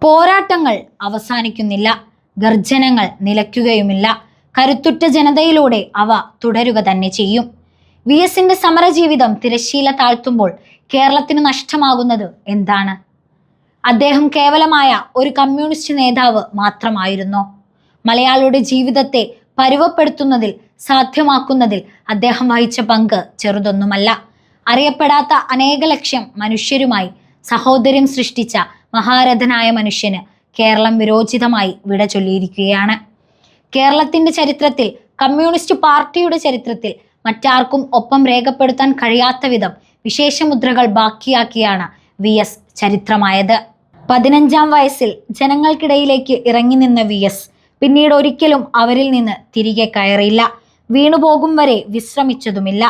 പോരാട്ടങ്ങൾ അവസാനിക്കുന്നില്ല, ഗർജനങ്ങൾ നിലയ്ക്കുകയുമില്ല. കരുത്തുറ്റ ജനതയിലൂടെ അവ തുടരുക തന്നെ ചെയ്യും. VSന്റെ സമരജീവിതം തിരശ്ശീല താഴ്ത്തുമ്പോൾ കേരളത്തിന് നഷ്ടമാകുന്നത് എന്താണ്? അദ്ദേഹം കേവലമായ ഒരു കമ്മ്യൂണിസ്റ്റ് നേതാവ് മാത്രമായിരുന്നോ? മലയാളിയുടെ ജീവിതത്തെ പരുവപ്പെടുത്തുന്നതിൽ, സാധ്യമാക്കുന്നതിൽ അദ്ദേഹം വഹിച്ച പങ്ക് ചെറുതൊന്നുമല്ല. അറിയപ്പെടാത്ത അനേക ലക്ഷം മനുഷ്യരുമായി സഹോദര്യം സൃഷ്ടിച്ച മഹാരഥനായ മനുഷ്യന് കേരളം വിരോചിതമായി വിട ചൊല്ലിയിരിക്കുകയാണ്. കേരളത്തിന്റെ ചരിത്രത്തിൽ, കമ്മ്യൂണിസ്റ്റ് പാർട്ടിയുടെ ചരിത്രത്തിൽ മറ്റാർക്കും ഒപ്പം രേഖപ്പെടുത്താൻ കഴിയാത്ത വിധം വിശേഷമുദ്രകൾ ബാക്കിയാക്കിയാണ് VS ചരിത്രമായത്. 15-ാം വയസ്സിൽ ജനങ്ങൾക്കിടയിലേക്ക് ഇറങ്ങി നിന്ന VS പിന്നീട് ഒരിക്കലും അവരിൽ നിന്ന് തിരികെ കയറിയില്ല. വീണുപോകും വരെ വിശ്രമിച്ചതുമില്ല.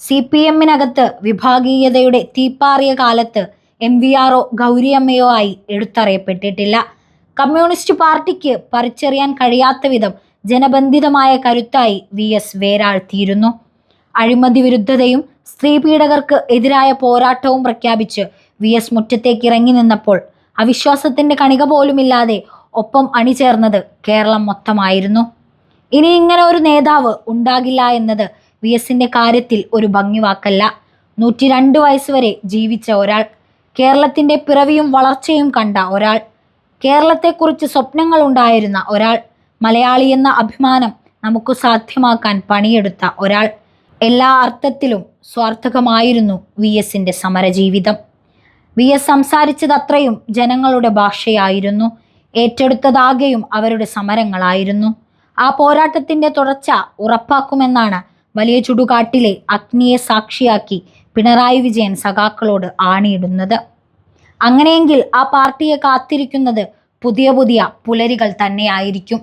CPM-നകത്ത് വിഭാഗീയതയുടെ തീപ്പാറിയ കാലത്ത് MVR-ഓ ഗൗരിയമ്മയോ ആയി എടുത്തറിയപ്പെട്ടിട്ടില്ല. കമ്മ്യൂണിസ്റ്റ് പാർട്ടിക്ക് പറിച്ചെറിയാൻ കഴിയാത്ത വിധം ജനബന്ധിതമായ കരുത്തായി VS വേരാഴ്ത്തിയിരുന്നു. അഴിമതി വിരുദ്ധതയും സ്ത്രീപീഡകർക്ക് എതിരായ പോരാട്ടവും പ്രഖ്യാപിച്ച് VS മുറ്റത്തേക്ക് ഇറങ്ങി നിന്നപ്പോൾ അവിശ്വാസത്തിന്റെ കണിക പോലുമില്ലാതെ ഒപ്പം അണിചേർന്നത് കേരളം മൊത്തമായിരുന്നു. ഇനി ഇങ്ങനെ ഒരു നേതാവ് ഉണ്ടാകില്ല എന്നത് VSന്റെ കാര്യത്തിൽ ഒരു ഭംഗിവാക്കല്ല. 102 വയസ്സ് വരെ ജീവിച്ച ഒരാൾ, കേരളത്തിന്റെ പിറവിയും വളർച്ചയും കണ്ട ഒരാൾ, കേരളത്തെക്കുറിച്ച് സ്വപ്നങ്ങൾ ഉണ്ടായിരുന്ന ഒരാൾ, മലയാളി എന്ന അഭിമാനം നമുക്ക് സാധ്യമാക്കാൻ പണിയെടുത്ത ഒരാൾ. എല്ലാ അർത്ഥത്തിലും സ്വാർത്ഥകമായിരുന്നു VSന്റെ സമരജീവിതം. VS സംസാരിച്ചതത്രയും ജനങ്ങളുടെ ഭാഷയായിരുന്നു. ഏറ്റെടുത്തതാകെയും അവരുടെ സമരങ്ങളായിരുന്നു. ആ പോരാട്ടത്തിന്റെ തുടർച്ച ഉറപ്പാക്കുമെന്നാണ് വലിയ ചുടുകാട്ടിലെ അഗ്നിയെ സാക്ഷിയാക്കി പിണറായി വിജയൻ സഖാക്കളോട് ആണിയിടുന്നത്. അങ്ങനെയെങ്കിൽ ആ പാർട്ടിയെ കാത്തിരിക്കുന്നത് പുതിയ പുതിയ പുലരികൾ തന്നെയായിരിക്കും.